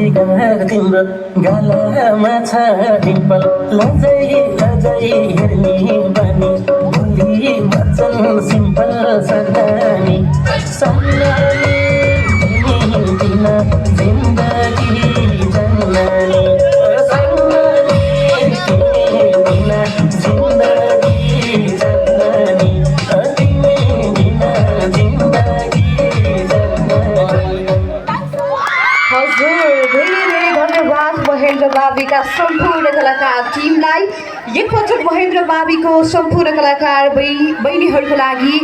तिम्रो गालामा छ डिम्पल लजै लजै हेर्ने बानी भोलि वचन सिम्पल सन्नानी सन्नानी तिमी बिना जिन्दगी जन्नानी सन्नानी तिमी बिना जिन्दगी जन्नानी तिमी बिना जिन्दगी जन्नानी। हजुर धेरै धेरै धन्यवाद महेन्द्र बाबीका सम्पूर्ण कलाकार टिमलाई। एकपटक महेन्द्र बाबीको सम्पूर्ण कलाकार बहिनीहरूको लागि